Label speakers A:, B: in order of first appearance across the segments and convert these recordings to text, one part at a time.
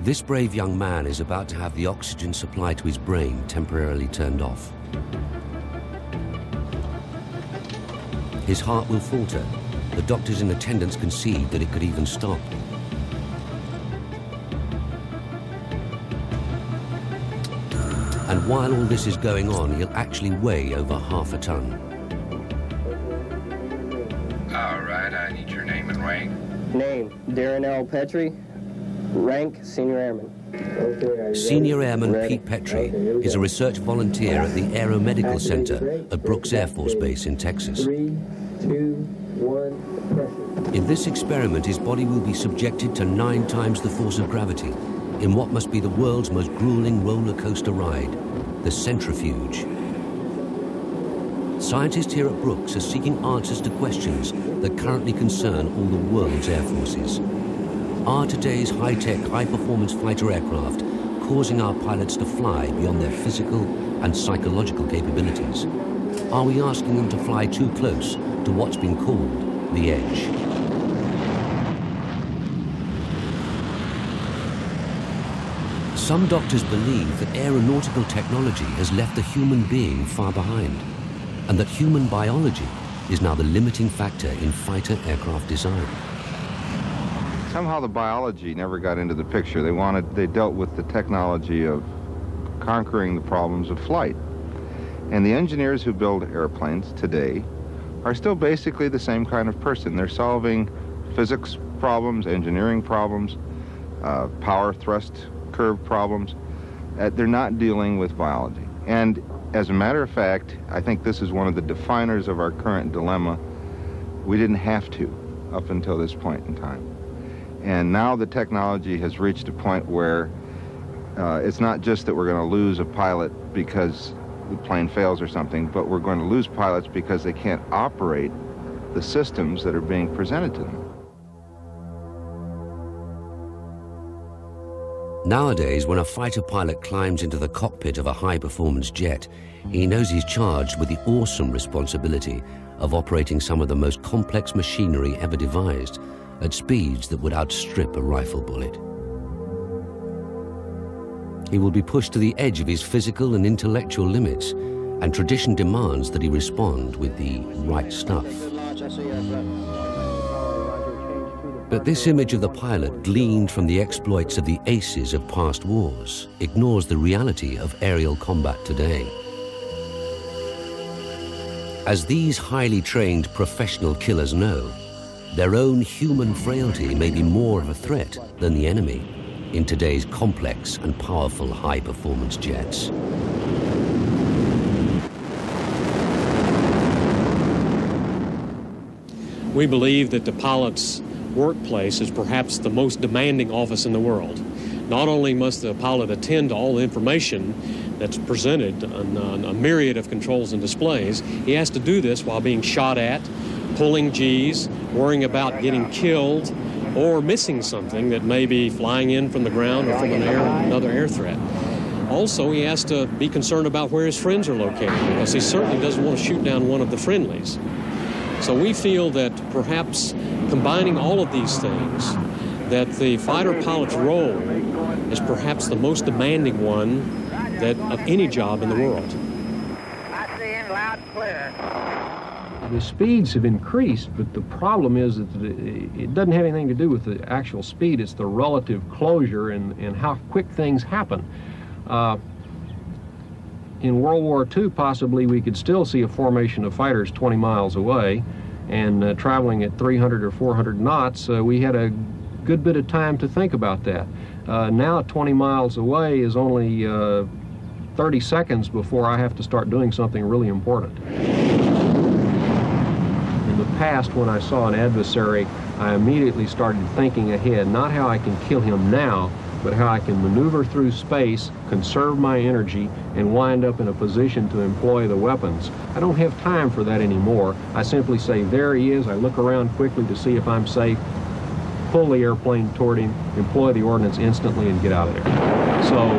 A: This brave young man is about to have the oxygen supply to his brain temporarily turned off. His heart will falter. The doctors in attendance concede that it could even stop. And while all this is going on, he'll actually weigh over half a ton.
B: All right, I need your name and rank.
C: Name, Darren L. Petrie. Rank, Senior Airman.
A: Senior Airman Pete Petrie is a research volunteer at the Aeromedical Center at Brooks Air Force Base in Texas.
C: 3, 2, 1, pressure.
A: In this experiment, his body will be subjected to 9 times the force of gravity in what must be the world's most grueling roller coaster ride, the centrifuge. Scientists here at Brooks are seeking answers to questions that currently concern all the world's air forces. Are today's high-tech, high-performance fighter aircraft causing our pilots to fly beyond their physical and psychological capabilities? Are we asking them to fly too close to what's been called the edge? Some doctors believe that aeronautical technology has left the human being far behind, and that human biology is now the limiting factor in fighter aircraft design.
D: Somehow the biology never got into the picture. They dealt with the technology of conquering the problems of flight. And the engineers who build airplanes today are still basically the same kind of person. They're solving physics problems, engineering problems, power thrust curve problems. They're not dealing with biology. And as a matter of fact, I think this is one of the definers of our current dilemma. We didn't have to up until this point in time. And now the technology has reached a point where it's not just that we're going to lose a pilot because the plane fails or something, but we're going to lose pilots because they can't operate the systems that are being presented to them.
A: Nowadays, when a fighter pilot climbs into the cockpit of a high-performance jet, he knows he's charged with the awesome responsibility of operating some of the most complex machinery ever devised at speeds that would outstrip a rifle bullet. He will be pushed to the edge of his physical and intellectual limits, and tradition demands that he respond with the right stuff. But this image of the pilot, gleaned from the exploits of the aces of past wars, ignores the reality of aerial combat today. As these highly trained professional killers know, their own human frailty may be more of a threat than the enemy in today's complex and powerful high-performance jets.
E: We believe that the pilot's workplace is perhaps the most demanding office in the world. Not only must the pilot attend to all the information that's presented on a myriad of controls and displays, he has to do this while being shot at, pulling G's, worrying about getting killed, or missing something that may be flying in from the ground or from another air threat. Also, he has to be concerned about where his friends are located, because he certainly doesn't want to shoot down one of the friendlies. So we feel that perhaps combining all of these things, that the fighter pilot's role is perhaps the most demanding one of any job in the world.
F: I see him loud and clear.
G: The speeds have increased, but the problem is that it doesn't have anything to do with the actual speed. It's the relative closure and how quick things happen. In World War II, possibly we could still see a formation of fighters 20 miles away, and traveling at 300 or 400 knots, we had a good bit of time to think about that. Now 20 miles away is only 30 seconds before I have to start doing something really important. In the past, when I saw an adversary, I immediately started thinking ahead, not how I can kill him now, but how I can maneuver through space, conserve my energy, and wind up in a position to employ the weapons. I don't have time for that anymore. I simply say, there he is. I look around quickly to see if I'm safe, pull the airplane toward him, employ the ordnance instantly, and get out of there. So,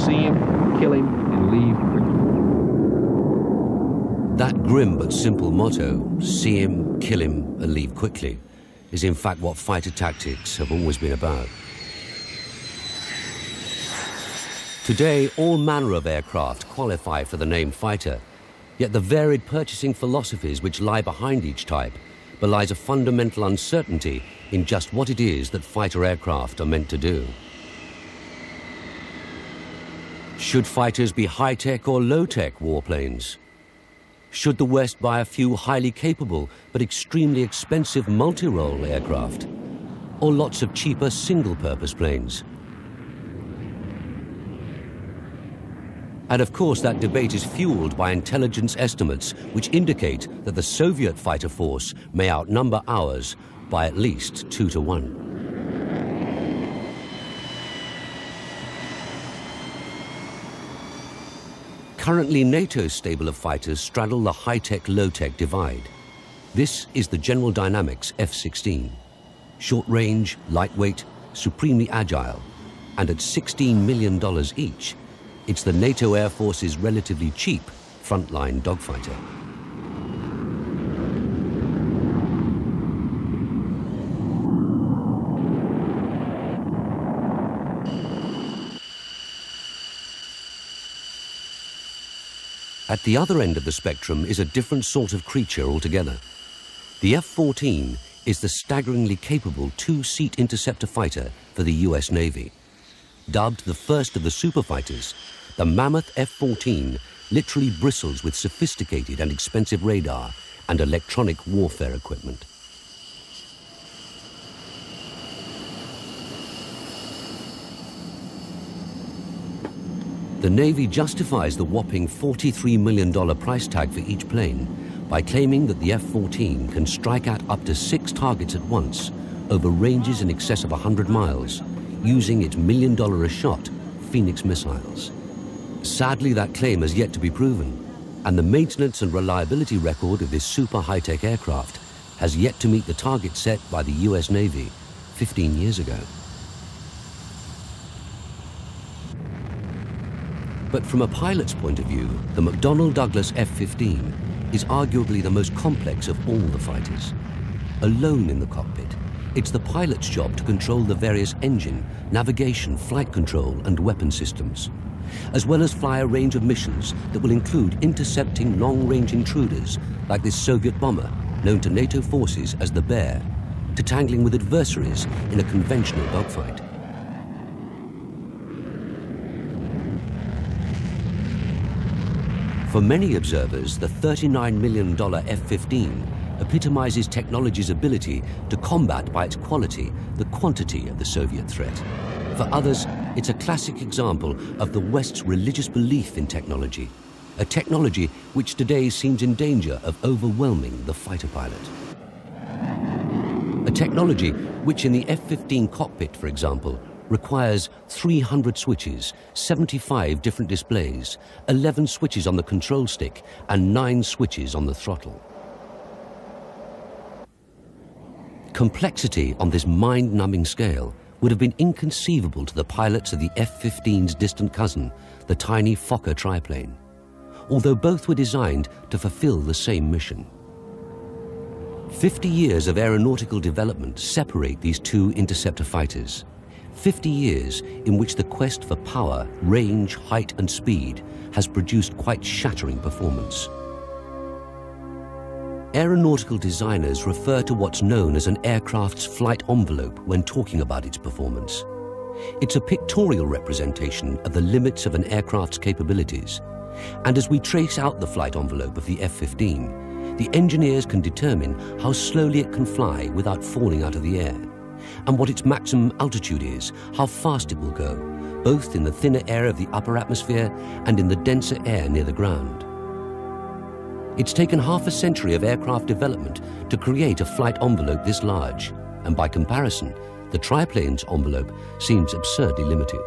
G: see him, kill him, and leave quickly.
A: That grim but simple motto, see him, kill him, and leave quickly, is in fact what fighter tactics have always been about. Today, all manner of aircraft qualify for the name fighter, yet the varied purchasing philosophies which lie behind each type belies a fundamental uncertainty in just what it is that fighter aircraft are meant to do. Should fighters be high-tech or low-tech warplanes? Should the West buy a few highly capable but extremely expensive multi-role aircraft? Or lots of cheaper single-purpose planes? And of course that debate is fueled by intelligence estimates which indicate that the Soviet fighter force may outnumber ours by at least 2 to 1. Currently, NATO's stable of fighters straddle the high-tech, low-tech divide. This is the General Dynamics F-16. Short-range, lightweight, supremely agile, and at $16 million each, it's the NATO Air Force's relatively cheap frontline dogfighter. At the other end of the spectrum is a different sort of creature altogether. The F-14 is the staggeringly capable two-seat interceptor fighter for the US Navy. Dubbed the first of the superfighters, the mammoth F-14 literally bristles with sophisticated and expensive radar and electronic warfare equipment. The Navy justifies the whopping $43 million price tag for each plane by claiming that the F-14 can strike at up to 6 targets at once over ranges in excess of 100 miles using its $1 million a shot Phoenix missiles. Sadly, that claim has yet to be proven, and the maintenance and reliability record of this super high-tech aircraft has yet to meet the target set by the US Navy 15 years ago. But from a pilot's point of view, the McDonnell Douglas F-15 is arguably the most complex of all the fighters. Alone in the cockpit, it's the pilot's job to control the various engine, navigation, flight control, and weapon systems, as well as fly a range of missions that will include intercepting long-range intruders like this Soviet bomber known to NATO forces as the Bear, to tangling with adversaries in a conventional dogfight. For many observers, the $39 million F-15 epitomizes technology's ability to combat by its quality the quantity of the Soviet threat. For others, it's a classic example of the West's religious belief in technology, a technology which today seems in danger of overwhelming the fighter pilot. A technology which in the F-15 cockpit, for example, requires 300 switches, 75 different displays, 11 switches on the control stick, and 9 switches on the throttle. Complexity on this mind-numbing scale would have been inconceivable to the pilots of the F-15's distant cousin, the tiny Fokker triplane, although both were designed to fulfill the same mission. 50 years of aeronautical development separate these two interceptor fighters. 50 years in which the quest for power, range, height, and speed has produced quite shattering performance. Aeronautical designers refer to what's known as an aircraft's flight envelope when talking about its performance. It's a pictorial representation of the limits of an aircraft's capabilities. And as we trace out the flight envelope of the F-15, the engineers can determine how slowly it can fly without falling out of the air, and what its maximum altitude is, how fast it will go, both in the thinner air of the upper atmosphere and in the denser air near the ground. It's taken half a century of aircraft development to create a flight envelope this large, and by comparison, the triplane's envelope seems absurdly limited.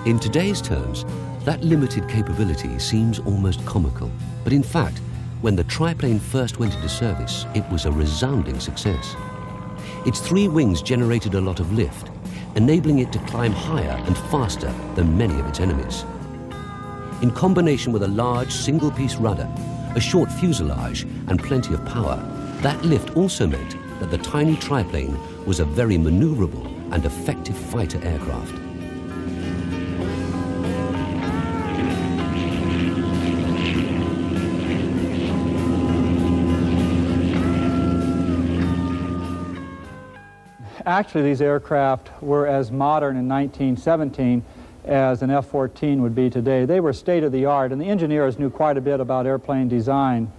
A: In today's terms, that limited capability seems almost comical, but in fact, when the triplane first went into service, it was a resounding success. Its 3 wings generated a lot of lift, enabling it to climb higher and faster than many of its enemies. In combination with a large single-piece rudder, a short fuselage, and plenty of power, that lift also meant that the tiny triplane was a very maneuverable and effective fighter aircraft.
H: Actually, these aircraft were as modern in 1917 as an F-14 would be today. They were state-of-the-art, and the engineers knew quite a bit about airplane design.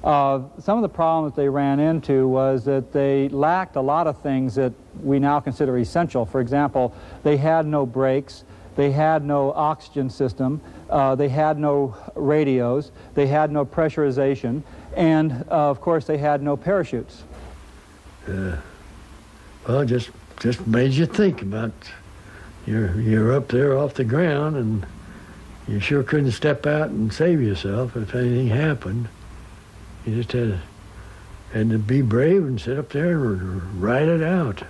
H: Some of the problems they ran into was that they lacked a lot of things that we now consider essential. For example, they had no brakes, they had no oxygen system, they had no radios, they had no pressurization, and of course they had no parachutes.
I: Well, just made you think about you're up there off the ground, and you sure couldn't step out and save yourself if anything happened. You just had to be brave and sit up there and ride it out.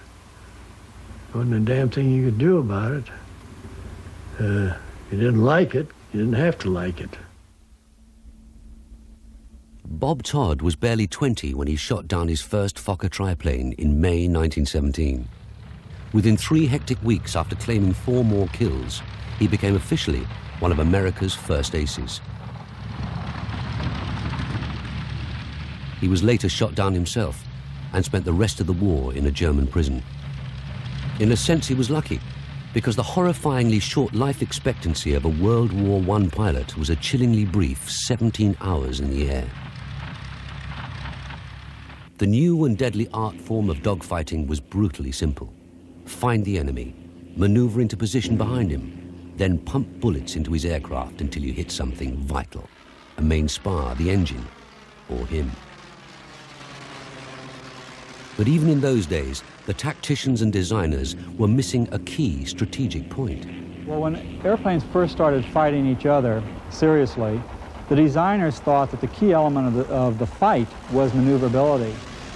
I: Wasn't a damn thing you could do about it. You didn't like it, you didn't have to like it.
A: Bob Todd was barely 20 when he shot down his first Fokker triplane in May 1917. Within 3 hectic weeks after claiming 4 more kills, he became officially one of America's first aces. He was later shot down himself and spent the rest of the war in a German prison. In a sense, he was lucky, because the horrifyingly short life expectancy of a World War I pilot was a chillingly brief 17 hours in the air. The new and deadly art form of dogfighting was brutally simple. Find the enemy, maneuver into position behind him, then pump bullets into his aircraft until you hit something vital, a main spar, the engine, or him. But even in those days, the tacticians and designers were missing a key strategic point.
H: Well, when airplanes first started fighting each other seriously, the designers thought that the key element of the fight was maneuverability.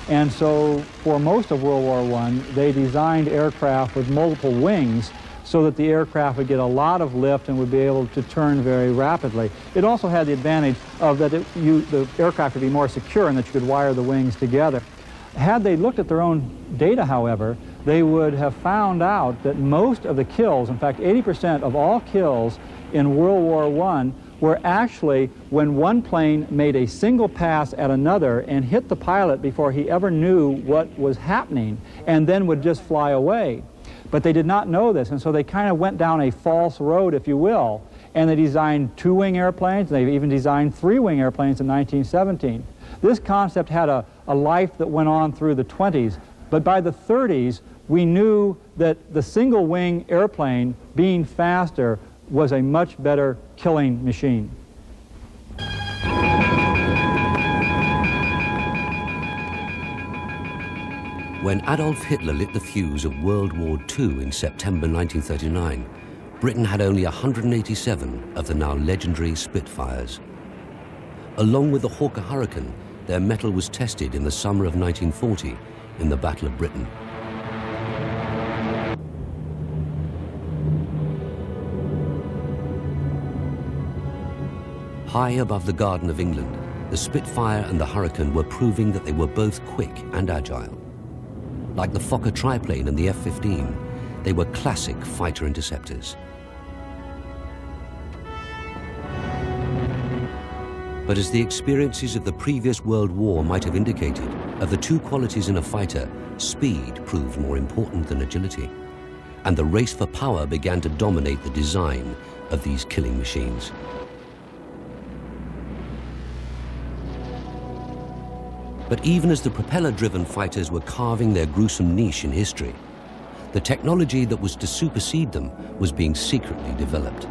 H: And so for most of World War I, they designed aircraft with multiple wings so that the aircraft would get a lot of lift and would be able to turn very rapidly. It also had the advantage of that the aircraft would be more secure and that you could wire the wings together. Had they looked at their own data, however, they would have found out that most of the kills, in fact 80% of all kills in World War I, were actually when one plane made a single pass at another and hit the pilot before he ever knew what was happening, and then would just fly away. But they did not know this, and so they kind of went down a false road, if you will, and they designed 2-wing airplanes, and they even designed 3-wing airplanes in 1917. This concept had a life that went on through the 20s, but by the 30s, we knew that the single-wing airplane, being faster, was a much better killing machine.
A: When Adolf Hitler lit the fuse of World War II in September 1939, Britain had only 187 of the now legendary Spitfires. Along with the Hawker Hurricane, their mettle was tested in the summer of 1940 in the Battle of Britain. High above the Garden of England, the Spitfire and the Hurricane were proving that they were both quick and agile. Like the Fokker triplane and the F-15, they were classic fighter interceptors. But as the experiences of the previous World War might have indicated, of the two qualities in a fighter, speed proved more important than agility, and the race for power began to dominate the design of these killing machines. But even as the propeller-driven fighters were carving their gruesome niche in history, the technology that was to supersede them was being secretly developed.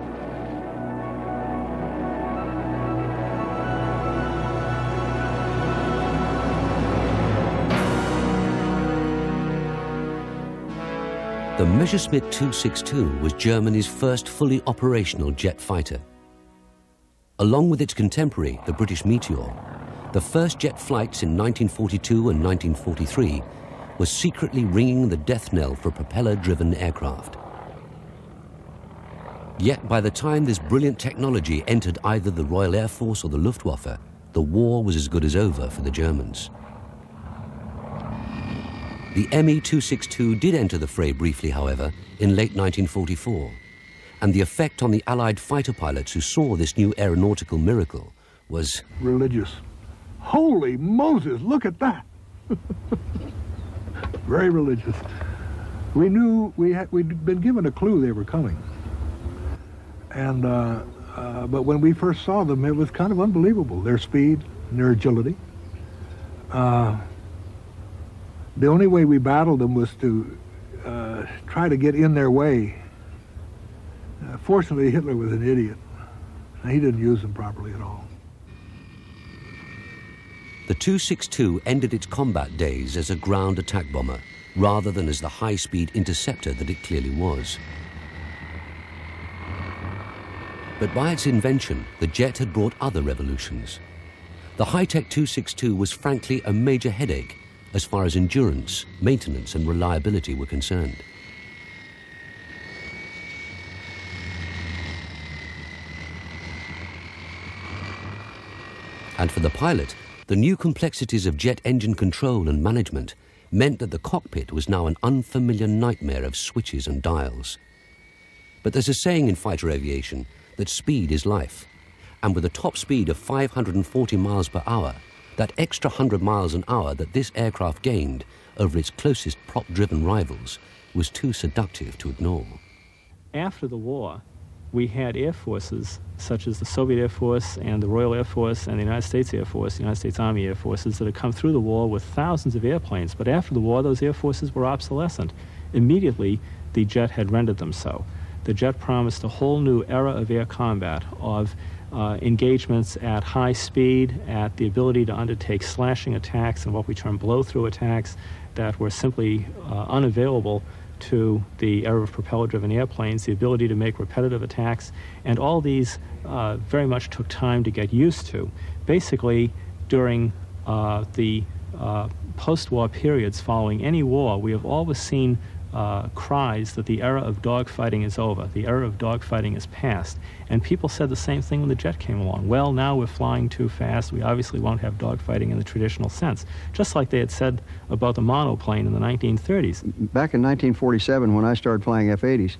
A: The Messerschmitt 262 was Germany's first fully operational jet fighter. Along with its contemporary, the British Meteor, the first jet flights in 1942 and 1943 were secretly ringing the death knell for propeller-driven aircraft. Yet by the time this brilliant technology entered either the Royal Air Force or the Luftwaffe, the war was as good as over for the Germans. The Me-262 did enter the fray briefly, however, in late 1944, and the effect on the Allied fighter pilots who saw this new aeronautical miracle was
J: religious. Holy Moses, look at that! Very religious. We knew we'd been given a clue they were coming, and but when we first saw them, it was kind of unbelievable. Their speed and their agility. The only way we battled them was to try to get in their way. Fortunately, Hitler was an idiot. He didn't use them properly at all.
A: The 262 ended its combat days as a ground attack bomber, rather than as the high-speed interceptor that it clearly was. But by its invention, the jet had brought other revolutions. The high-tech 262 was frankly a major headache as far as endurance, maintenance, and reliability were concerned. And for the pilot, the new complexities of jet engine control and management meant that the cockpit was now an unfamiliar nightmare of switches and dials. But there's a saying in fighter aviation that speed is life, and with a top speed of 540 miles per hour, that extra 100 miles an hour that this aircraft gained over its closest prop-driven rivals was too seductive to ignore.
K: After the war, we had air forces such as the Soviet Air Force and the Royal Air Force and the United States Air Force, the United States Army Air Forces, that had come through the war with thousands of airplanes. But after the war, those air forces were obsolescent. Immediately, the jet had rendered them so. The jet promised a whole new era of air combat, of engagements at high speed, at the ability to undertake slashing attacks and what we term blow-through attacks that were simply unavailable to the era of propeller-driven airplanes, the ability to make repetitive attacks, and all these very much took time to get used to. Basically, during the post-war periods following any war, we have always seen cries that the era of dogfighting is over, the era of dogfighting is past. And people said the same thing when the jet came along. Well, now we're flying too fast, we obviously won't have dogfighting in the traditional sense. Just like they had said about the monoplane in the 1930s.
L: Back in 1947, when I started flying F-80s,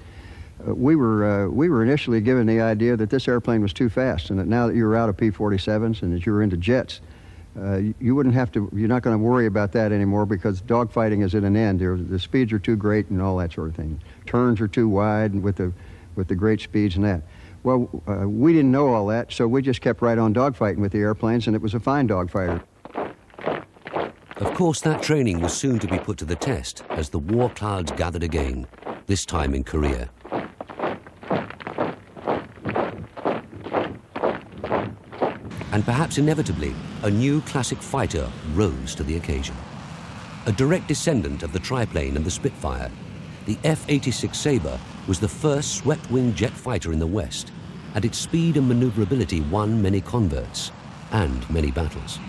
L: we were initially given the idea that this airplane was too fast, and that now that you were out of P-47s and that you were into jets, you wouldn't have to, you're not going to worry about that anymore because dogfighting is at an end. The speeds are too great and all that sort of thing. Turns are too wide with the great speeds and that. Well, we didn't know all that, so we just kept right on dogfighting with the airplanes, and it was a fine dogfighter.
A: Of course, that training was soon to be put to the test as the war clouds gathered again, this time in Korea. And perhaps inevitably, a new classic fighter rose to the occasion. A direct descendant of the triplane and the Spitfire, the F-86 Sabre was the first swept-wing jet fighter in the West, and its speed and maneuverability won many converts and many battles.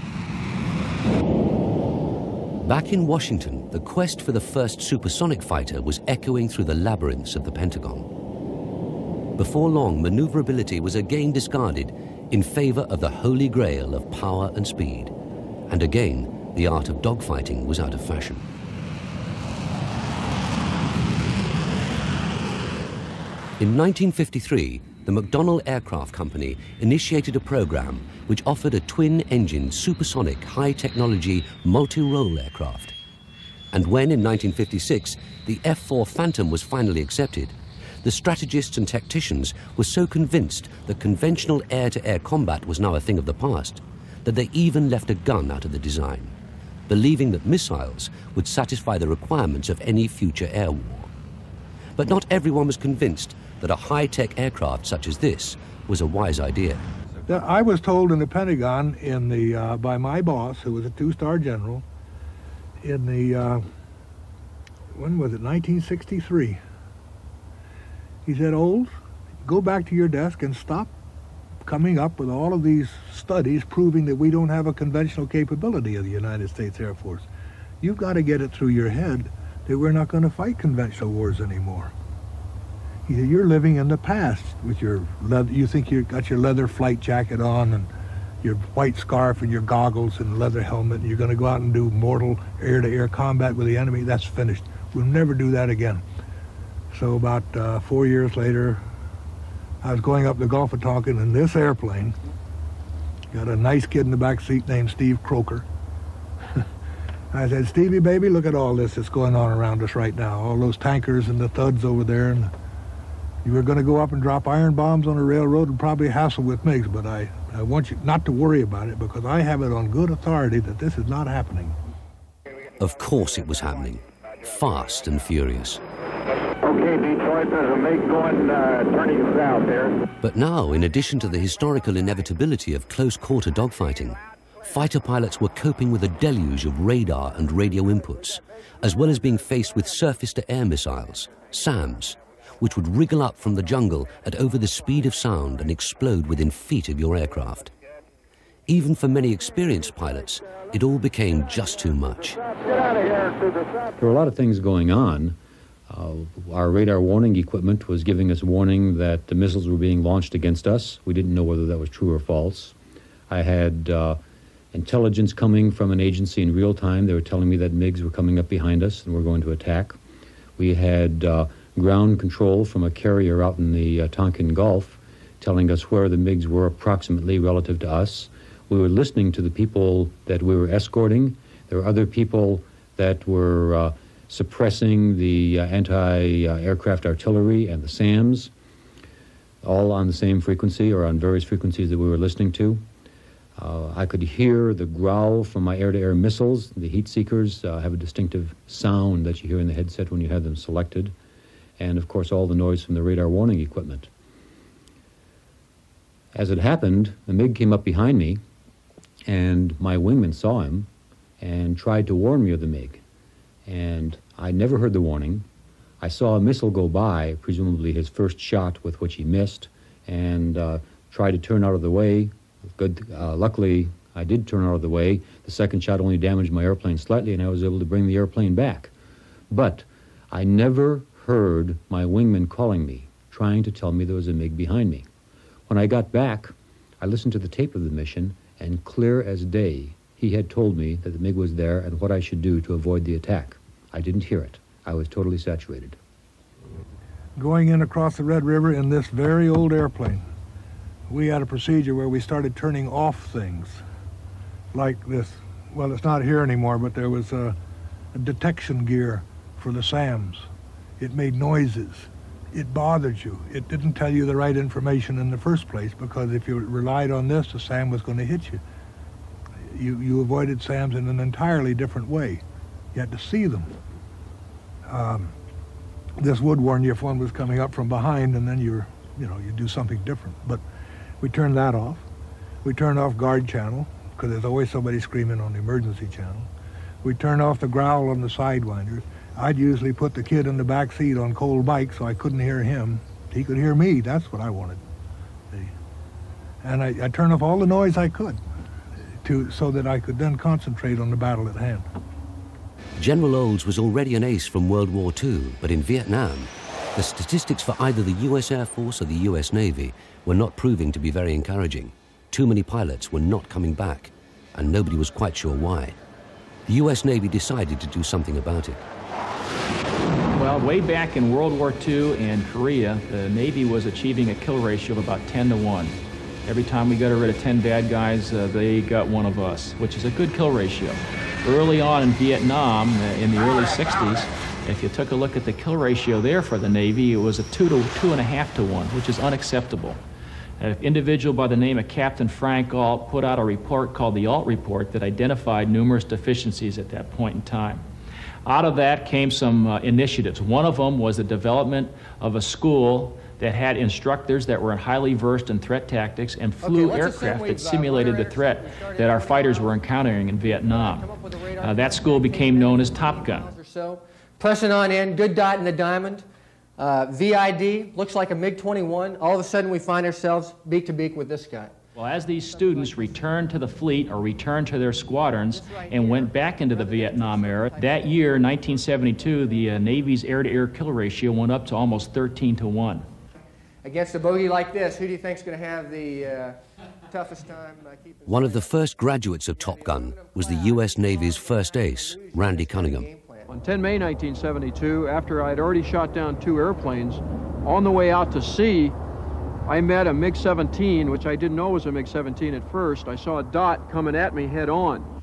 A: Back in Washington, the quest for the first supersonic fighter was echoing through the labyrinths of the Pentagon. Before long, maneuverability was again discarded in favor of the holy grail of power and speed. And again, the art of dogfighting was out of fashion. In 1953, the McDonnell Aircraft Company initiated a program which offered a twin-engine, supersonic, high-technology, multi-role aircraft. And when, in 1956, the F-4 Phantom was finally accepted, the strategists and tacticians were so convinced that conventional air-to-air combat was now a thing of the past that they even left a gun out of the design, believing that missiles would satisfy the requirements of any future air war. But not everyone was convinced that a high-tech aircraft such as this was a wise idea.
J: I was told in the Pentagon by my boss, who was a two-star general, in the, when was it, 1963. He said, Olds, go back to your desk and stop coming up with all of these studies proving that we don't have a conventional capability of the United States Air Force. You've got to get it through your head that we're not going to fight conventional wars anymore. He said, you're living in the past with your leather, you think you've got your leather flight jacket on and your white scarf and your goggles and leather helmet, and you're going to go out and do mortal air-to-air combat with the enemy, that's finished. We'll never do that again. So about 4 years later, I was going up the Gulf of Tonkin in this airplane. Got a nice kid in the back seat named Steve Croker. I said, Stevie, baby, look at all this that's going on around us right now. All those tankers and the thuds over there. And you were going to go up and drop iron bombs on a railroad and probably hassle with MiGs, but I want you not to worry about it because I have it on good authority that this is not happening.
A: Of course it was happening. Fast and furious.
F: Okay, Detroit, there's a MiG going, turning south there.
A: But now, in addition to the historical inevitability of close-quarter dogfighting, fighter pilots were coping with a deluge of radar and radio inputs, as well as being faced with surface-to-air missiles, SAMs, which would wriggle up from the jungle at over the speed of sound and explode within feet of your aircraft. Even for many experienced pilots, it all became just too much.
M: There were a lot of things going on. Our radar warning equipment was giving us warning that the missiles were being launched against us. We didn't know whether that was true or false. I had intelligence coming from an agency in real time. They were telling me that MiGs were coming up behind us and were going to attack. We had ground control from a carrier out in the Tonkin Gulf telling us where the MiGs were approximately relative to us. We were listening to the people that we were escorting. There were other people that were suppressing the anti-aircraft artillery and the SAMs, all on the same frequency or on various frequencies that we were listening to. I could hear the growl from my air-to-air missiles. The heat seekers have a distinctive sound that you hear in the headset when you have them selected. And, of course, all the noise from the radar warning equipment. As it happened, the MiG came up behind me, and my wingman saw him and tried to warn me of the MiG. And I never heard the warning. I saw a missile go by, presumably his first shot with which he missed, and tried to turn out of the way. Luckily, I did turn out of the way. The second shot only damaged my airplane slightly, and I was able to bring the airplane back. But I never heard my wingman calling me, trying to tell me there was a MiG behind me. When I got back, I listened to the tape of the mission, and clear as day, he had told me that the MiG was there and what I should do to avoid the attack. I didn't hear it. I was totally saturated.
J: Going in across the Red River in this very old airplane, we had a procedure where we started turning off things like this. Well, it's not here anymore, but there was a detection gear for the SAMs. It made noises. It bothered you. It didn't tell you the right information in the first place, because if you relied on this, the SAM was going to hit you. You avoided SAMs in an entirely different way. You had to see them. This would warn you if one was coming up from behind, and then you do something different. But we turned that off. We turned off guard channel, because there's always somebody screaming on the emergency channel. We turned off the growl on the sidewinders. I'd usually put the kid in the back seat on cold bike so I couldn't hear him. He could hear me. That's what I wanted. And I turned off all the noise I could so that I could then concentrate on the battle at hand.
A: General Olds was already an ace from World War II, but in Vietnam, the statistics for either the US Air Force or the US Navy were not proving to be very encouraging. Too many pilots were not coming back, and nobody was quite sure why. The US Navy decided to do something about it.
K: Well, way back in World War II and Korea, the Navy was achieving a kill ratio of about 10-to-1. Every time we got rid of 10 bad guys, they got one of us, which is a good kill ratio. Early on in Vietnam, in the early 60s, if you took a look at the kill ratio there for the Navy, it was a 2.5-to-1, which is unacceptable. An individual by the name of Captain Frank Ault put out a report called the Ault Report that identified numerous deficiencies at that point in time. Out of that came some initiatives. One of them was the development of a school that had instructors that were highly versed in threat tactics and flew aircraft that simulated the threat that our fighters were encountering in Vietnam. That school became known as Top Gun.
C: Pressing on in, good dot in the diamond. VID, looks like a MiG-21. All of a sudden we find ourselves beak to beak with this guy.
K: Well, as these students returned to the fleet or returned to their squadrons and went back into the Vietnam era, that year, 1972, the Navy's air-to-air kill ratio went up to almost 13-to-1.
C: Against a bogey like this, who do you think is going to have the toughest time keeping...
A: One of the first graduates of Top Gun was the U.S. Navy's first ace, Randy Cunningham.
G: On 10 May 1972, after I'd already shot down 2 airplanes, on the way out to sea, I met a MiG-17, which I didn't know was a MiG-17 at first. I saw a dot coming at me head on.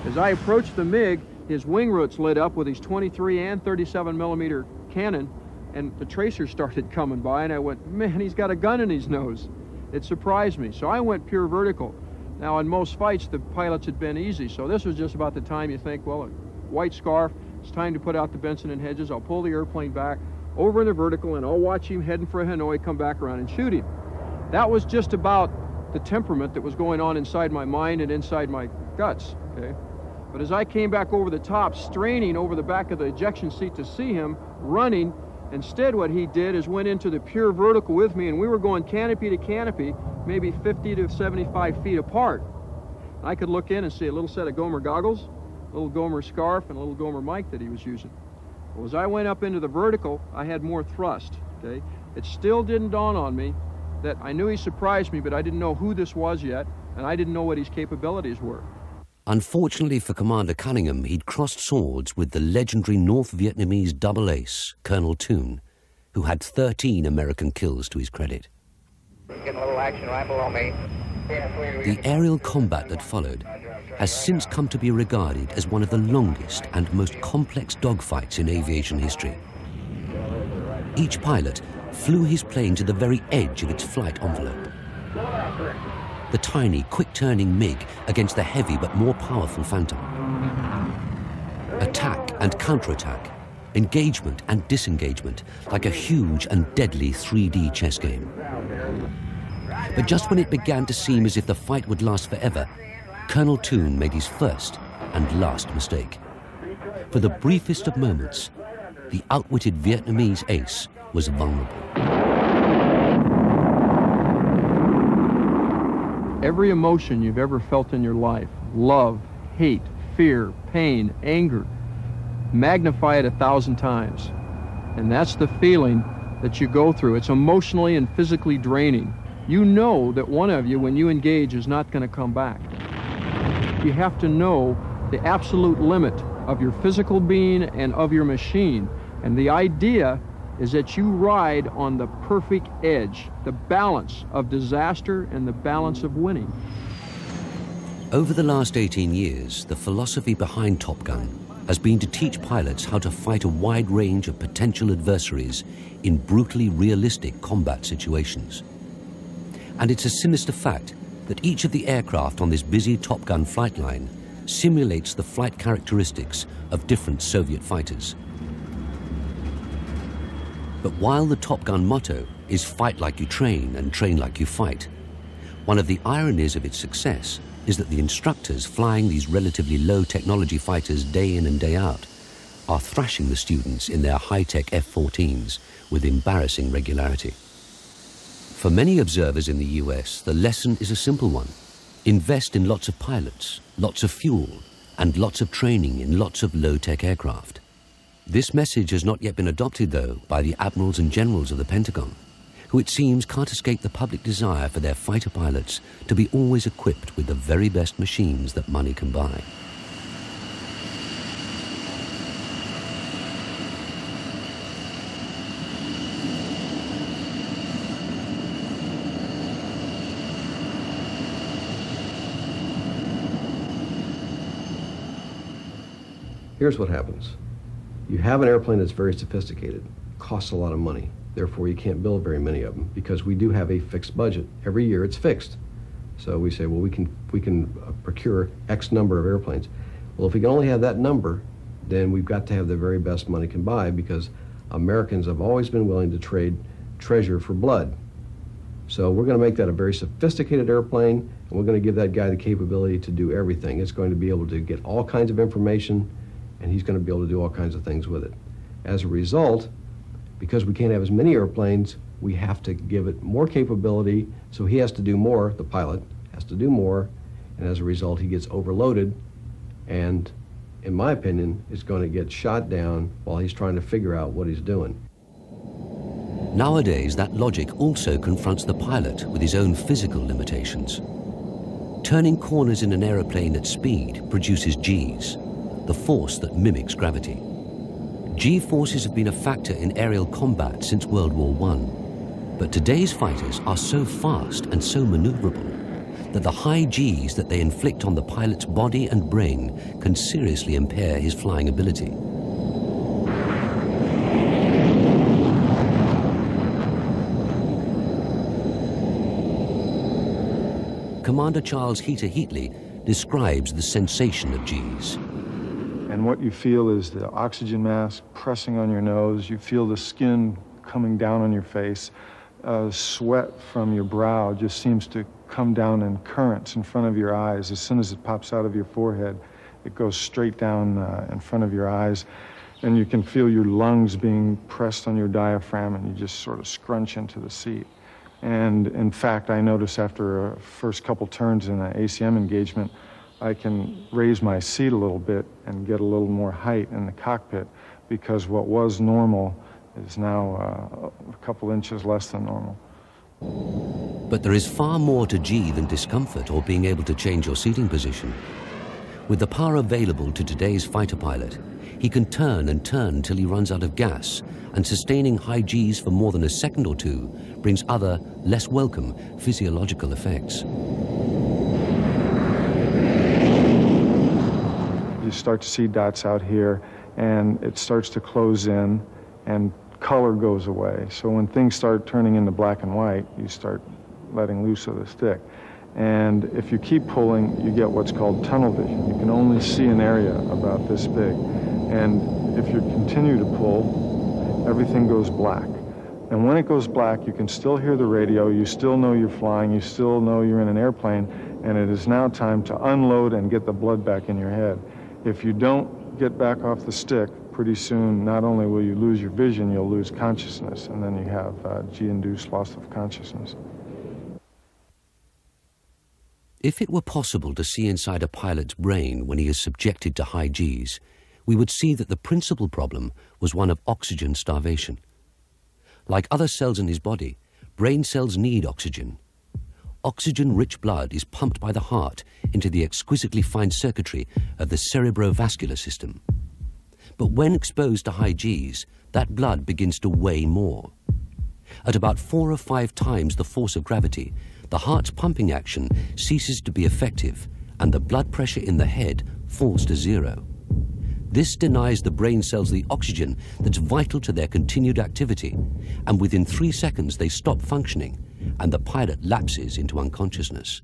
G: As I approached the MiG, his wing roots lit up with his 23 and 37 millimeter cannon, and the tracers started coming by, and I went, man, he's got a gun in his nose. It surprised me, so I went pure vertical. Now, in most fights, the pilots had been easy, so this was just about the time you think, well, a white scarf, it's time to put out the Benson and Hedges, I'll pull the airplane back, over in the vertical, and I'll watch him heading for Hanoi, come back around and shoot him. That was just about the temperament that was going on inside my mind and inside my guts, okay? But as I came back over the top, straining over the back of the ejection seat to see him running, instead what he did is went into the pure vertical with me, and we were going canopy to canopy, maybe 50 to 75 feet apart. I could look in and see a little set of Gomer goggles, a little Gomer scarf, and a little Gomer mic that he was using. Well, as I went up into the vertical, I had more thrust, okay? It still didn't dawn on me that I knew he surprised me, but I didn't know who this was yet, and I didn't know what his capabilities were.
A: Unfortunately for Commander Cunningham, he'd crossed swords with the legendary North Vietnamese double ace, Colonel Toon, who had 13 American kills to his credit.
F: Getting a little action right below me.
A: The aerial combat that followed has since come to be regarded as one of the longest and most complex dogfights in aviation history. Each pilot flew his plane to the very edge of its flight envelope. The tiny, quick-turning MiG against the heavy but more powerful Phantom. Attack and counterattack, engagement and disengagement, like a huge and deadly 3D chess game. But just when it began to seem as if the fight would last forever, Colonel Toon made his first and last mistake. For the briefest of moments, the outwitted Vietnamese ace was vulnerable.
G: Every emotion you've ever felt in your life, love, hate, fear, pain, anger, magnify it 1,000 times. And that's the feeling that you go through. It's emotionally and physically draining. You know that one of you, when you engage, is not going to come back. You have to know the absolute limit of your physical being and of your machine. And the idea is that you ride on the perfect edge, the balance of disaster and the balance of winning.
A: Over the last 18 years, the philosophy behind Top Gun has been to teach pilots how to fight a wide range of potential adversaries in brutally realistic combat situations. And it's a sinister fact that each of the aircraft on this busy Top Gun flight line simulates the flight characteristics of different Soviet fighters. But while the Top Gun motto is fight like you train and train like you fight, one of the ironies of its success is that the instructors flying these relatively low technology fighters day in and day out are thrashing the students in their high-tech F-14s with embarrassing regularity. For many observers in the US, the lesson is a simple one. Invest in lots of pilots, lots of fuel, and lots of training in lots of low-tech aircraft. This message has not yet been adopted, though, by the admirals and generals of the Pentagon, who it seems can't escape the public desire for their fighter pilots to be always equipped with the very best machines that money can buy.
N: Here's what happens. You have an airplane that's very sophisticated, costs a lot of money, therefore you can't build very many of them because we do have a fixed budget. Every year it's fixed. So we say, well, we can procure X number of airplanes. Well, if we can only have that number, then we've got to have the very best money can buy because Americans have always been willing to trade treasure for blood. So we're going to make that a very sophisticated airplane, and we're going to give that guy the capability to do everything. It's going to be able to get all kinds of information, and he's going to be able to do all kinds of things with it. As a result, because we can't have as many airplanes, we have to give it more capability, so he has to do more, the pilot has to do more, and as a result he gets overloaded, and in my opinion, is going to get shot down while he's trying to figure out what he's doing.
A: Nowadays, that logic also confronts the pilot with his own physical limitations. Turning corners in an aeroplane at speed produces G's, the force that mimics gravity. G-forces have been a factor in aerial combat since World War I, but today's fighters are so fast and so maneuverable that the high G's that they inflict on the pilot's body and brain can seriously impair his flying ability. Commander Charles Heater-Heatley describes the sensation of G's.
O: And what you feel is the oxygen mask pressing on your nose. You feel the skin coming down on your face. Sweat from your brow just seems to come down in currents in front of your eyes. As soon as it pops out of your forehead, it goes straight down in front of your eyes. And you can feel your lungs being pressed on your diaphragm, and you just sort of scrunch into the seat. And in fact, I notice after a first couple turns in an ACM engagement, I can raise my seat a little bit and get a little more height in the cockpit, because what was normal is now a couple inches less than normal.
A: But there is far more to G than discomfort or being able to change your seating position. With the power available to today's fighter pilot, he can turn and turn until he runs out of gas, and sustaining high G's for more than a second or two brings other, less welcome physiological effects.
O: You start to see dots out here, and it starts to close in, and color goes away. So when things start turning into black and white, you start letting loose of the stick. And if you keep pulling, you get what's called tunnel vision. You can only see an area about this big. And if you continue to pull, everything goes black. And when it goes black, you can still hear the radio, you still know you're flying, you still know you're in an airplane, and it is now time to unload and get the blood back in your head. If you don't get back off the stick, pretty soon, not only will you lose your vision, you'll lose consciousness, and then you have G-induced loss of consciousness.
A: If it were possible to see inside a pilot's brain when he is subjected to high G's, we would see that the principal problem was one of oxygen starvation. Like other cells in his body, brain cells need oxygen. Oxygen-rich blood is pumped by the heart into the exquisitely fine circuitry of the cerebrovascular system. But when exposed to high G's, that blood begins to weigh more. At about 4 or 5 times the force of gravity, the heart's pumping action ceases to be effective, and the blood pressure in the head falls to 0. This denies the brain cells the oxygen that's vital to their continued activity, and within 3 seconds they stop functioning, and the pilot lapses into unconsciousness.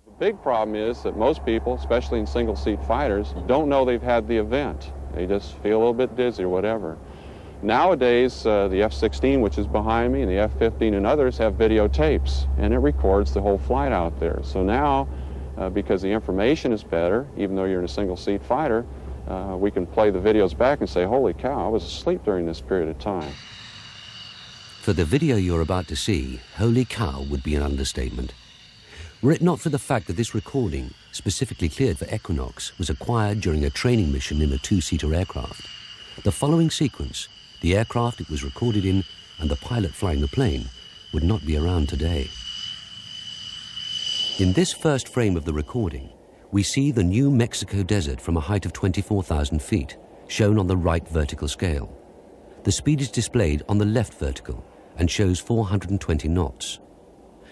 P: The big problem is that most people, especially in single-seat fighters, don't know they've had the event. They just feel a little bit dizzy or whatever. Nowadays, the F-16, which is behind me, and the F-15 and others have videotapes, and it records the whole flight out there. So now, because the information is better, even though you're in a single-seat fighter, we can play the videos back and say, holy cow, I was asleep during this period of time.
A: For the video you're about to see, holy cow would be an understatement. Were it not for the fact that this recording, specifically cleared for Equinox, was acquired during a training mission in a 2-seater aircraft, the following sequence, the aircraft it was recorded in, and the pilot flying the plane, would not be around today. In this first frame of the recording, we see the New Mexico desert from a height of 24,000 feet, shown on the right vertical scale. The speed is displayed on the left vertical and shows 420 knots.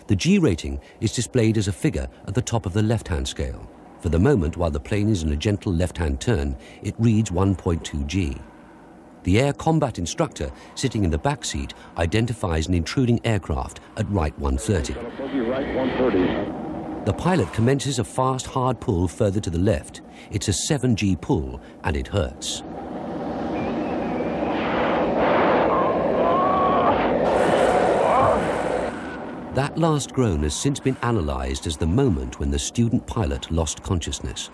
A: The G rating is displayed as a figure at the top of the left-hand scale. For the moment, while the plane is in a gentle left-hand turn, it reads 1.2 G. The air combat instructor sitting in the back seat identifies an intruding aircraft at right 130. The pilot commences a fast, hard pull further to the left. It's a 7G pull, and it hurts. That last groan has since been analyzed as the moment when the student pilot lost consciousness.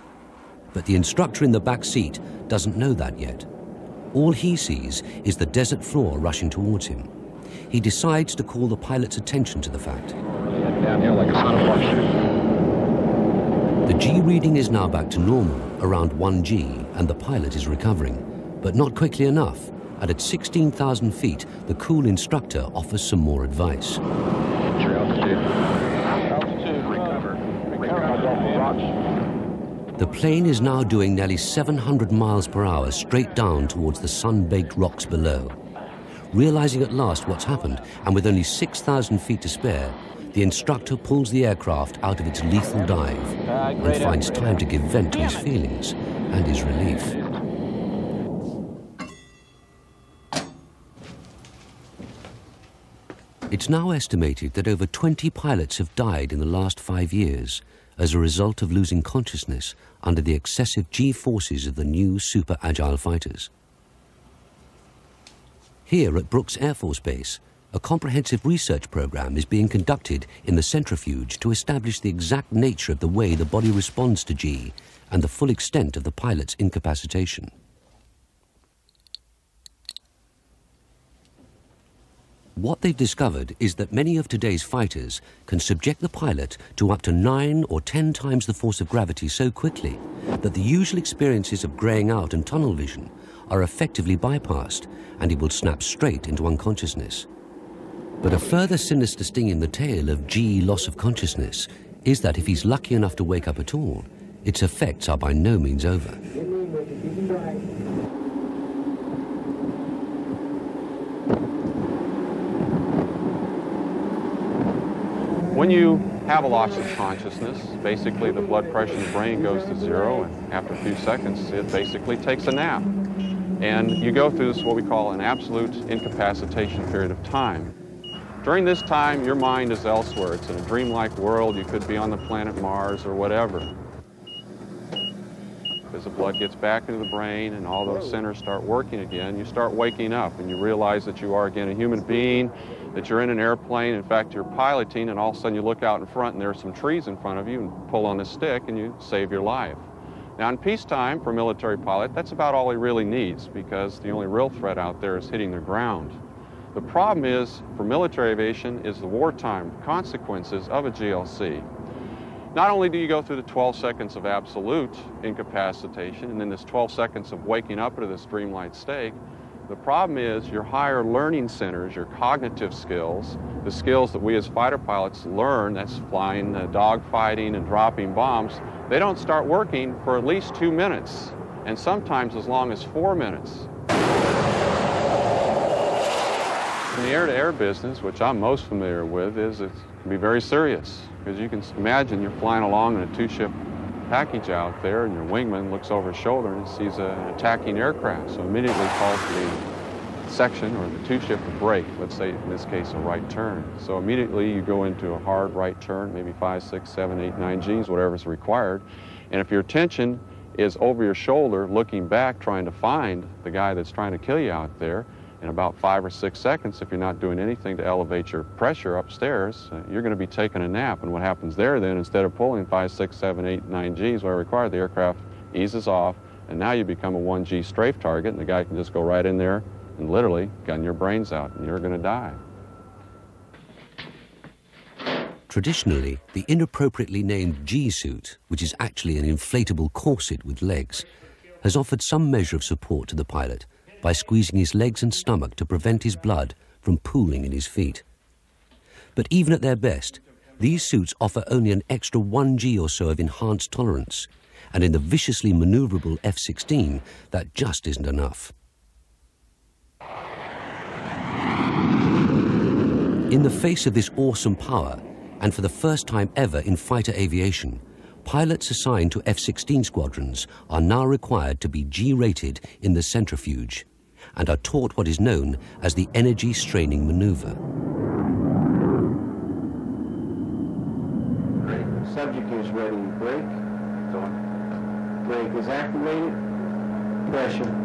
A: But the instructor in the back seat doesn't know that yet. All he sees is the desert floor rushing towards him. He decides to call the pilot's attention to the fact. The G reading is now back to normal, around 1 G, and the pilot is recovering, but not quickly enough, and at 16,000 feet, the cool instructor offers some more advice. The plane is now doing nearly 700 miles per hour straight down towards the sun-baked rocks below. Realizing at last what's happened, and with only 6,000 feet to spare, the instructor pulls the aircraft out of its lethal dive and finds time to give vent to his feelings and his relief. It's now estimated that over 20 pilots have died in the last 5 years as a result of losing consciousness under the excessive G-forces of the new super-agile fighters. Here at Brooks Air Force Base, a comprehensive research program is being conducted in the centrifuge to establish the exact nature of the way the body responds to G and the full extent of the pilot's incapacitation. What they've discovered is that many of today's fighters can subject the pilot to up to 9 or 10 times the force of gravity so quickly that the usual experiences of graying out and tunnel vision are effectively bypassed, and he will snap straight into unconsciousness. But a further sinister sting in the tail of G loss of consciousness is that if he's lucky enough to wake up at all, its effects are by no means over.
P: When you have a loss of consciousness, basically the blood pressure in the brain goes to 0, and after a few seconds it basically takes a nap. And you go through this, what we call an absolute incapacitation period of time. During this time, your mind is elsewhere. It's in a dreamlike world. You could be on the planet Mars or whatever. As the blood gets back into the brain and all those centers start working again, you start waking up and you realize that you are again a human being, that you're in an airplane. In fact, you're piloting, and all of a sudden you look out in front and there are some trees in front of you and pull on a stick and you save your life. Now, in peacetime, for a military pilot, that's about all he really needs, because the only real threat out there is hitting the ground. The problem is, for military aviation, is the wartime consequences of a GLC. Not only do you go through the 12 seconds of absolute incapacitation and then this 12 seconds of waking up into this dreamlike state, the problem is your higher learning centers, your cognitive skills, the skills that we as fighter pilots learn, that's flying, dogfighting and dropping bombs, they don't start working for at least 2 minutes, and sometimes as long as 4 minutes. In the air-to-air business, which I'm most familiar with, is it can be very serious, because you can imagine you're flying along in a 2-ship package out there, and your wingman looks over his shoulder and sees an attacking aircraft, so immediately calls the section or the 2-ship to brake, let's say in this case a right turn. So immediately you go into a hard right turn, maybe 5, 6, 7, 8, 9 Gs, whatever's required, and if your attention is over your shoulder looking back trying to find the guy that's trying to kill you out there, in about 5 or 6 seconds, if you're not doing anything to elevate your pressure upstairs, you're going to be taking a nap. And what happens there then, instead of pulling 5, 6, 7, 8, 9 Gs where required, the aircraft eases off, and now you become a 1G strafe target, and the guy can just go right in there and literally gun your brains out, and you're going to die.
A: Traditionally, the inappropriately named G-suit, which is actually an inflatable corset with legs, has offered some measure of support to the pilot by squeezing his legs and stomach to prevent his blood from pooling in his feet. But even at their best, these suits offer only an extra 1 G or so of enhanced tolerance, and in the viciously maneuverable F-16, that just isn't enough. In the face of this awesome power, and for the first time ever in fighter aviation, pilots assigned to F-16 squadrons are now required to be G-rated in the centrifuge and are taught what is known as the energy straining maneuver.
Q: Subject is ready to brake. Brake is activated. Pressure.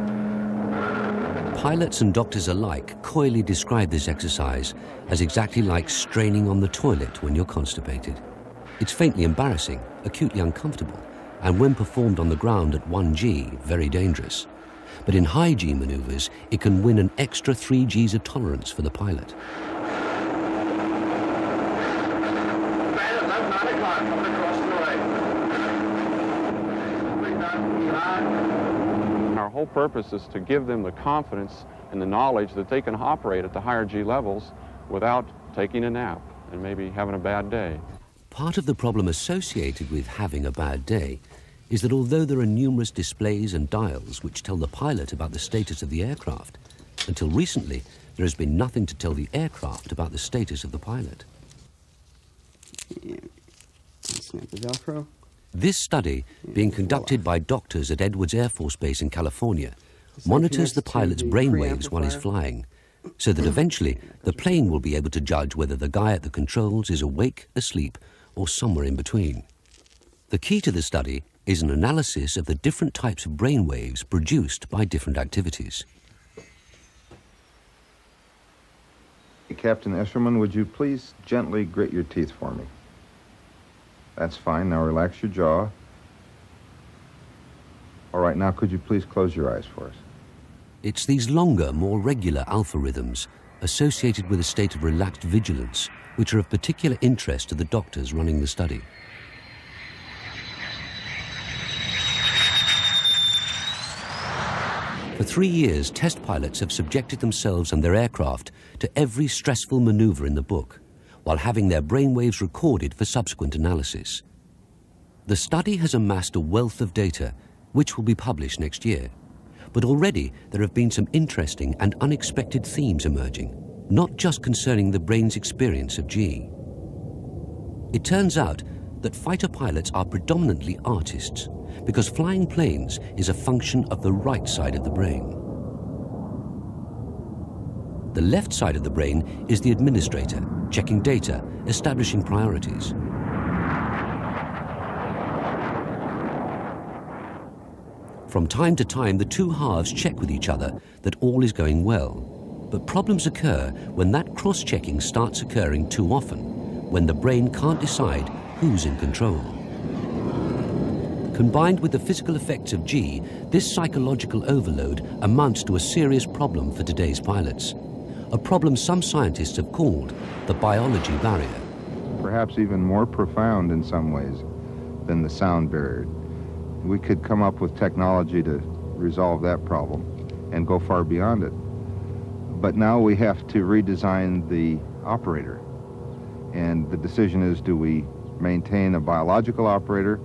A: Pilots and doctors alike coyly describe this exercise as exactly like straining on the toilet when you're constipated. It's faintly embarrassing, acutely uncomfortable, and when performed on the ground at 1 G, very dangerous. But in high G maneuvers, it can win an extra 3 Gs of tolerance for the pilot.
P: Our whole purpose is to give them the confidence and the knowledge that they can operate at the higher G levels without taking a nap and maybe having a bad day.
A: Part of the problem associated with having a bad day is that although there are numerous displays and dials which tell the pilot about the status of the aircraft, until recently there has been nothing to tell the aircraft about the status of the pilot.
R: Snap the Velcro.
A: This study, being conducted by doctors at Edwards Air Force Base in California, monitors the pilot's brainwaves while he's flying, so that eventually the plane will be able to judge whether the guy at the controls is awake, asleep, or somewhere in between. The key to the study is an analysis of the different types of brainwaves produced by different activities.
D: Captain Escherman, would you please gently grit your teeth for me? That's fine. Now relax your jaw. All right, now could you please close your eyes for us?
A: It's these longer, more regular alpha rhythms associated with a state of relaxed vigilance which are of particular interest to the doctors running the study. For 3 years, test pilots have subjected themselves and their aircraft to every stressful maneuver in the book, while having their brainwaves recorded for subsequent analysis. The study has amassed a wealth of data, which will be published next year. But already there have been some interesting and unexpected themes emerging, not just concerning the brain's experience of G. It turns out that fighter pilots are predominantly artists, because flying planes is a function of the right side of the brain. The left side of the brain is the administrator, checking data, establishing priorities. From time to time, the two halves check with each other that all is going well. But problems occur when that cross-checking starts occurring too often, when the brain can't decide who's in control. Combined with the physical effects of G, this psychological overload amounts to a serious problem for today's pilots. A problem some scientists have called the biology barrier.
D: Perhaps even more profound in some ways than the sound barrier. We could come up with technology to resolve that problem and go far beyond it. But now we have to redesign the operator. And the decision is, do we maintain a biological operator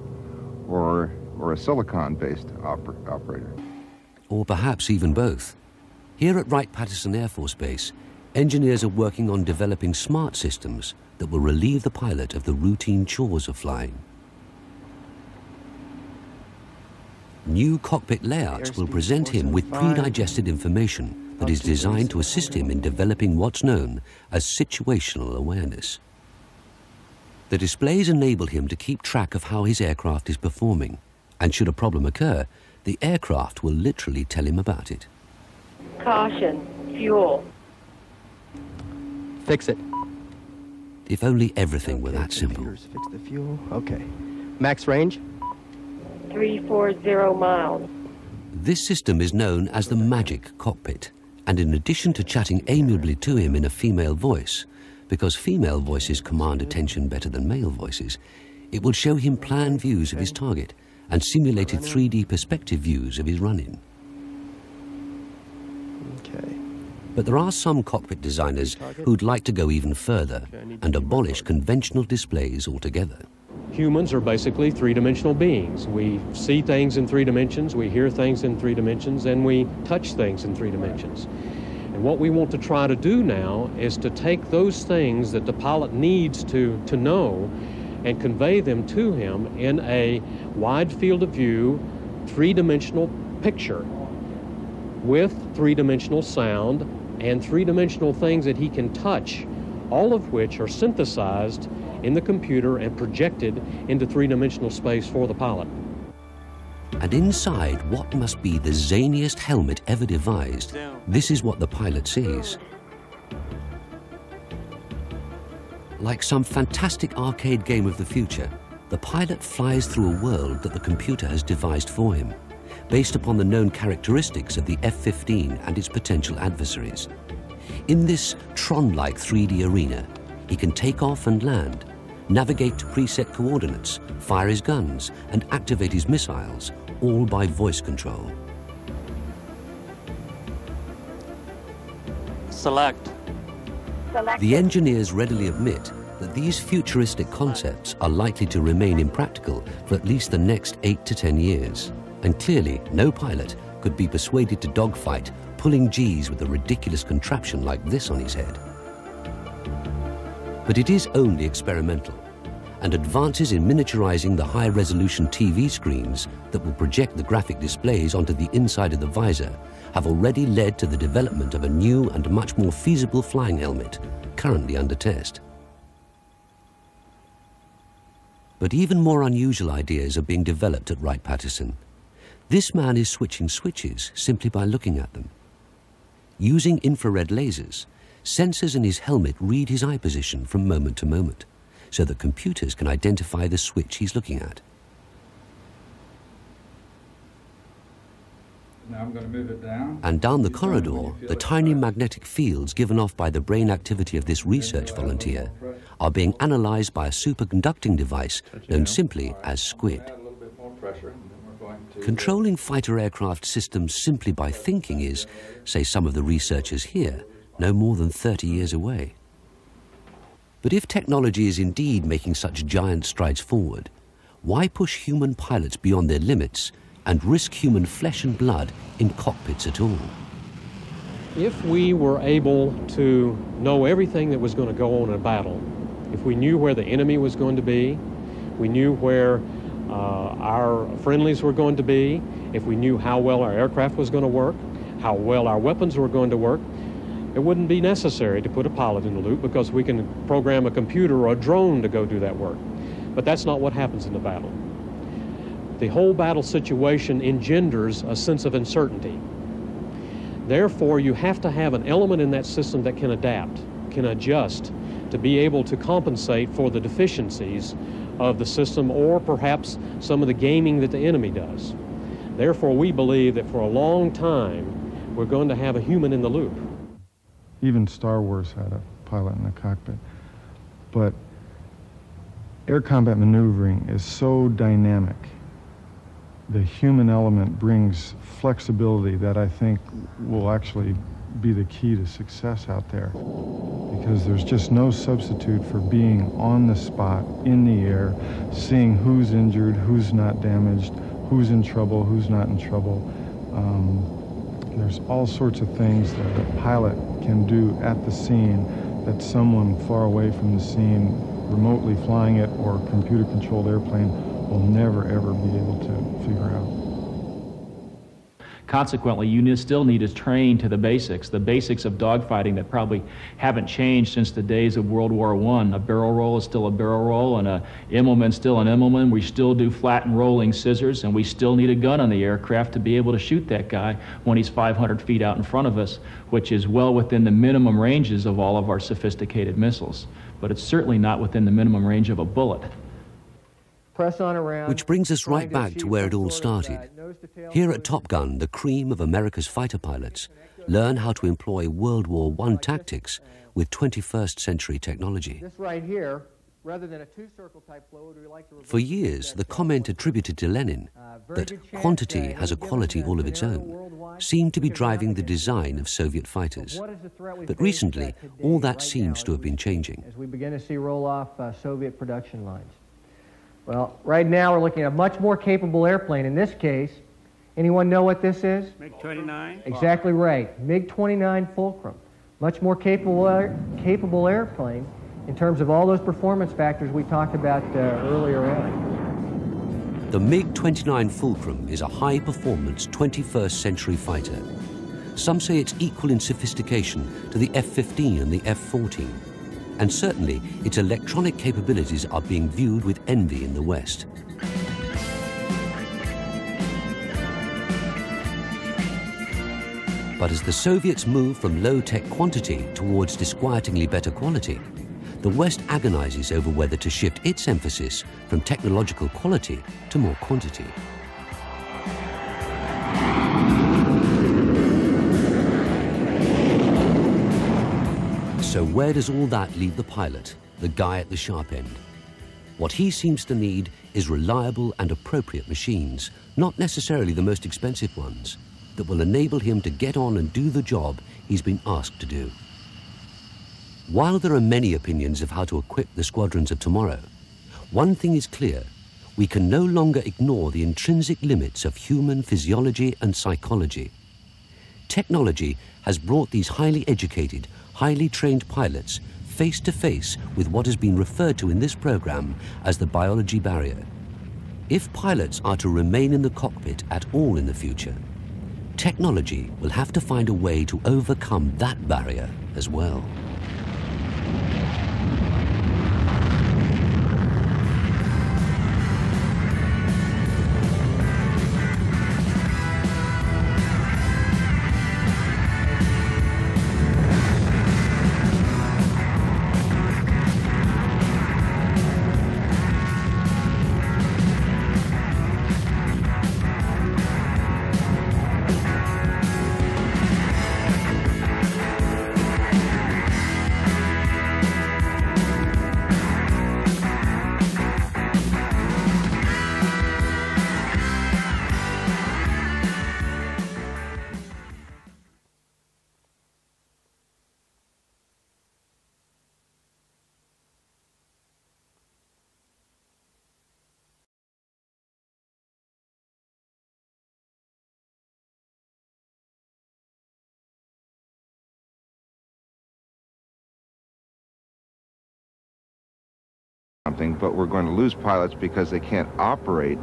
D: or a silicon-based operator?
A: Or perhaps even both. Here at Wright-Patterson Air Force Base, engineers are working on developing smart systems that will relieve the pilot of the routine chores of flying. New cockpit layouts will present him with pre-digested information that is designed to assist him in developing what's known as situational awareness. The displays enable him to keep track of how his aircraft is performing, and should a problem occur, the aircraft will literally tell him about it.
S: Caution, fuel.
R: Fix it.
A: If only everything were that simple.
R: Fix the fuel. Okay. Max range?
S: 340 miles.
A: This system is known as the magic cockpit, and in addition to chatting amiably to him in a female voice, because female voices command attention better than male voices, it will show him plan views of his target and simulated 3D perspective views of his run-in.
R: Okay.
A: But there are some cockpit designers who'd like to go even further and abolish conventional displays altogether.
E: Humans are basically three-dimensional beings. We see things in 3 dimensions, we hear things in 3 dimensions, and we touch things in 3 dimensions. And what we want to try to do now is to take those things that the pilot needs to know and convey them to him in a wide field of view, 3-dimensional picture with 3-dimensional sound and 3-dimensional things that he can touch, all of which are synthesized in the computer and projected into 3-dimensional space for the pilot.
A: And inside what must be the zaniest helmet ever devised, this is what the pilot sees. Like some fantastic arcade game of the future, the pilot flies through a world that the computer has devised for him, based upon the known characteristics of the F-15 and its potential adversaries. In this Tron-like 3D arena, he can take off and land, navigate to preset coordinates, fire his guns, and activate his missiles, all by voice control.
E: Select.
A: The engineers readily admit that these futuristic concepts are likely to remain impractical for at least the next 8 to 10 years. And clearly, no pilot could be persuaded to dogfight pulling G's with a ridiculous contraption like this on his head. But it is only experimental, and advances in miniaturizing the high-resolution TV screens that will project the graphic displays onto the inside of the visor have already led to the development of a new and much more feasible flying helmet, currently under test. But even more unusual ideas are being developed at Wright-Patterson. This man is switching switches simply by looking at them. Using infrared lasers, sensors in his helmet read his eye position from moment to moment, so that computers can identify the switch he's looking at.
T: Now I'm going to move it down.
A: And down the corridor, the tiny magnetic fields given off by the brain activity of this research volunteer are being analyzed by a superconducting device known simply as SQUID. Controlling fighter aircraft systems simply by thinking is, say some of the researchers here, no more than 30 years away. But if technology is indeed making such giant strides forward, why push human pilots beyond their limits and risk human flesh and blood in cockpits at all?
E: If we were able to know everything that was going to go on in a battle, if we knew where the enemy was going to be, we knew where our friendlies were going to be, if we knew how well our aircraft was going to work, how well our weapons were going to work, it wouldn't be necessary to put a pilot in the loop because we can program a computer or a drone to go do that work. But that's not what happens in the battle. The whole battle situation engenders a sense of uncertainty. Therefore, you have to have an element in that system that can adapt, can adjust, to be able to compensate for the deficiencies of the system or perhaps some of the gaming that the enemy does. Therefore, we believe that for a long time, we're going to have a human in the loop.
O: Even Star Wars had a pilot in the cockpit. But air combat maneuvering is so dynamic. The human element brings flexibility that I think will actually be the key to success out there. Because there's just no substitute for being on the spot, in the air, seeing who's injured, who's not damaged, who's in trouble, who's not in trouble. There's all sorts of things that a pilot can do at the scene that someone far away from the scene, remotely flying it or a computer-controlled airplane, will never, ever be able to figure out.
U: Consequently, you still need to train to the basics of dogfighting that probably haven't changed since the days of World War I. A barrel roll is still a barrel roll, and a Immelman's still an Immelman. We still do flat and rolling scissors, and we still need a gun on the aircraft to be able to shoot that guy when he's 500 feet out in front of us, which is well within the minimum ranges of all of our sophisticated missiles. But it's certainly not within the minimum range of a bullet.
C: Press on around.
A: Which brings us right back to where it all started. Here at Top Gun, the cream of America's fighter pilots learn how to employ World War I tactics with 21st century technology.
C: This right here, rather than a two-circle type flow, we like to...
A: For years, the comment attributed to Lenin that quantity has a quality all of its own seemed to be driving the design of Soviet fighters. But recently, all that seems to have been changing.
C: As we begin to see roll-off Soviet production lines. Well, right now we're looking at a much more capable airplane. In this case, anyone know what this is?
Q: MiG-29?
C: Exactly right. MiG-29 Fulcrum. Much more capable airplane in terms of all those performance factors we talked about earlier on.
A: The MiG-29 Fulcrum is a high-performance 21st century fighter. Some say it's equal in sophistication to the F-15 and the F-14. And certainly, its electronic capabilities are being viewed with envy in the West. But as the Soviets move from low-tech quantity towards disquietingly better quality, the West agonizes over whether to shift its emphasis from technological quality to more quantity. So where does all that leave the pilot, the guy at the sharp end? What he seems to need is reliable and appropriate machines, not necessarily the most expensive ones, that will enable him to get on and do the job he's been asked to do. While there are many opinions of how to equip the squadrons of tomorrow, one thing is clear: we can no longer ignore the intrinsic limits of human physiology and psychology. Technology has brought these highly educated, highly trained pilots face to face with what has been referred to in this program as the biology barrier. If pilots are to remain in the cockpit at all in the future, technology will have to find a way to overcome that barrier as well.
D: But we're going to lose pilots because they can't operate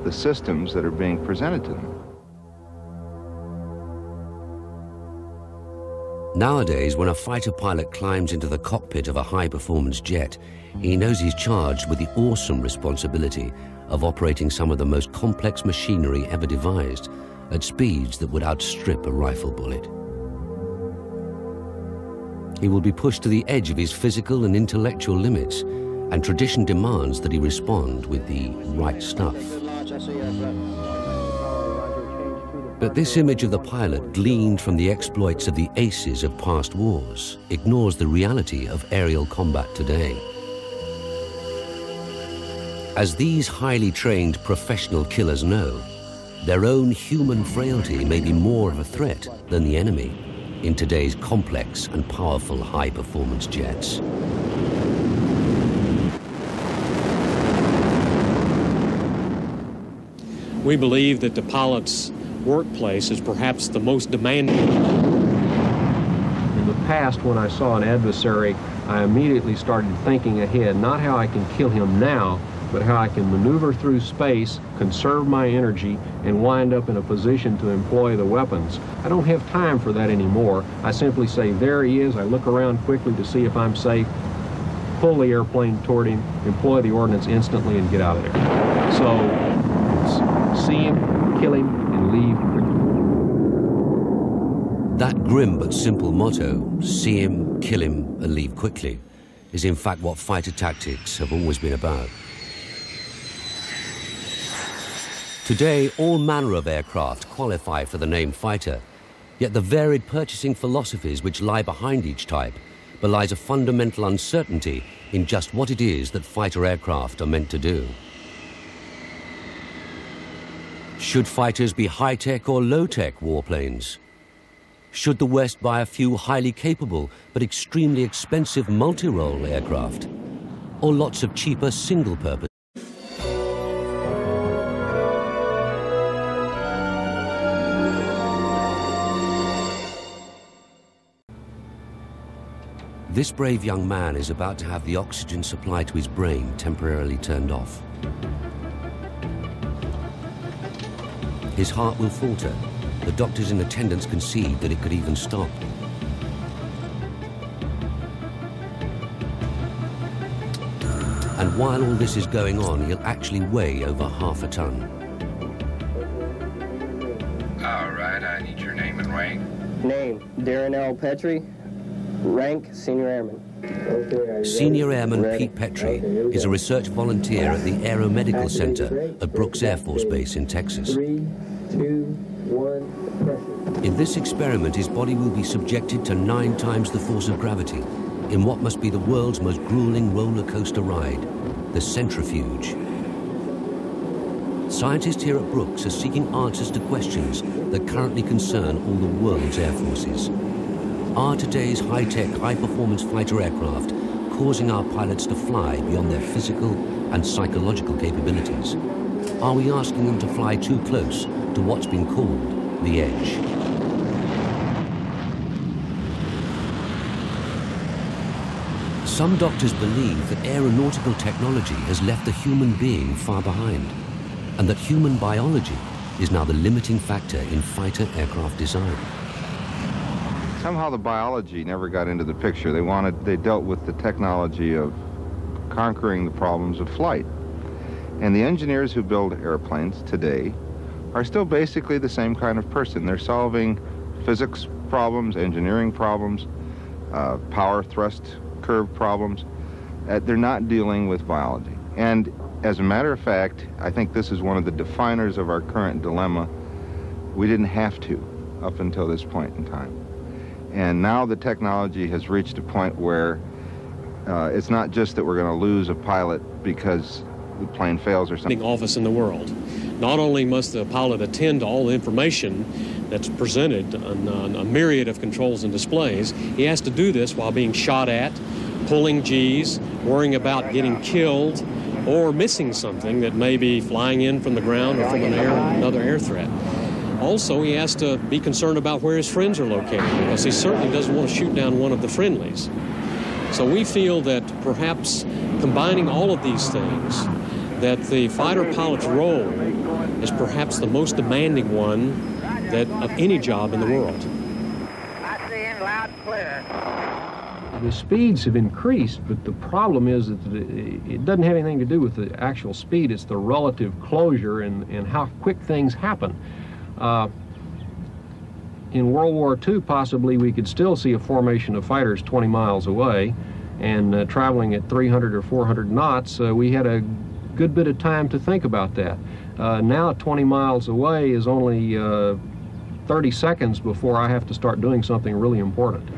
D: the systems that are being presented to them.
A: Nowadays, when a fighter pilot climbs into the cockpit of a high-performance jet, he knows he's charged with the awesome responsibility of operating some of the most complex machinery ever devised at speeds that would outstrip a rifle bullet. He will be pushed to the edge of his physical and intellectual limits, and tradition demands that he respond with the right stuff. But this image of the pilot, gleaned from the exploits of the aces of past wars, ignores the reality of aerial combat today. As these highly trained professional killers know, their own human frailty may be more of a threat than the enemy in today's complex and powerful high-performance jets.
E: We believe that the pilot's workplace is perhaps the most demanding.
G: In the past, when I saw an adversary, I immediately started thinking ahead, not how I can kill him now, but how I can maneuver through space, conserve my energy, and wind up in a position to employ the weapons. I don't have time for that anymore. I simply say, there he is. I look around quickly to see if I'm safe, pull the airplane toward him, employ the ordnance instantly, and get out of there. So, see him, kill him, and leave quickly.
A: That grim but simple motto, see him, kill him, and leave quickly, is in fact what fighter tactics have always been about. Today, all manner of aircraft qualify for the name fighter, yet the varied purchasing philosophies which lie behind each type belies a fundamental uncertainty in just what it is that fighter aircraft are meant to do. Should fighters be high-tech or low-tech warplanes? Should the West buy a few highly capable but extremely expensive multi-role aircraft? Or lots of cheaper single-purpose? This brave young man is about to have the oxygen supply to his brain temporarily turned off. His heart will falter. The doctors in attendance concede that it could even stop. And while all this is going on, he'll actually weigh over half a ton.
B: All right, I need your name and rank.
R: Name, Darren L. Petrie. Rank, Senior Airman.
A: Senior Airman Pete Petrie is a research volunteer at the Aeromedical Center at Brooks Air Force Base in Texas.
R: 3, 2, 1, pressure.
A: In this experiment, his body will be subjected to 9 times the force of gravity in what must be the world's most grueling roller coaster ride, the centrifuge. Scientists here at Brooks are seeking answers to questions that currently concern all the world's air forces. Are today's high-tech, high-performance fighter aircraft causing our pilots to fly beyond their physical and psychological capabilities? Are we asking them to fly too close to what's been called the edge? Some doctors believe that aeronautical technology has left the human being far behind, and that human biology is now the limiting factor in fighter aircraft design.
D: Somehow the biology never got into the picture. They dealt with the technology of conquering the problems of flight. And the engineers who build airplanes today are still basically the same kind of person. They're solving physics problems, engineering problems, power thrust curve problems. They're not dealing with biology. And as a matter of fact, I think this is one of the definers of our current dilemma. We didn't have to up until this point in time. And now the technology has reached a point where it's not just that we're going to lose a pilot because the plane fails or something.
E: Office in the world. Not only must the pilot attend to all the information that's presented on a myriad of controls and displays, he has to do this while being shot at, pulling Gs, worrying about getting killed, or missing something that may be flying in from the ground or from another air threat. Also, he has to be concerned about where his friends are located, because he certainly doesn't want to shoot down one of the friendlies. So we feel that perhaps combining all of these things, that the fighter pilot's role is perhaps the most demanding one of any job in the world.
G: The speeds have increased, but the problem is that it doesn't have anything to do with the actual speed. It's the relative closure and how quick things happen. In World War II, possibly we could still see a formation of fighters 20 miles away, and traveling at 300 or 400 knots, we had a good bit of time to think about that. Now 20 miles away is only 30 seconds before I have to start doing something really important.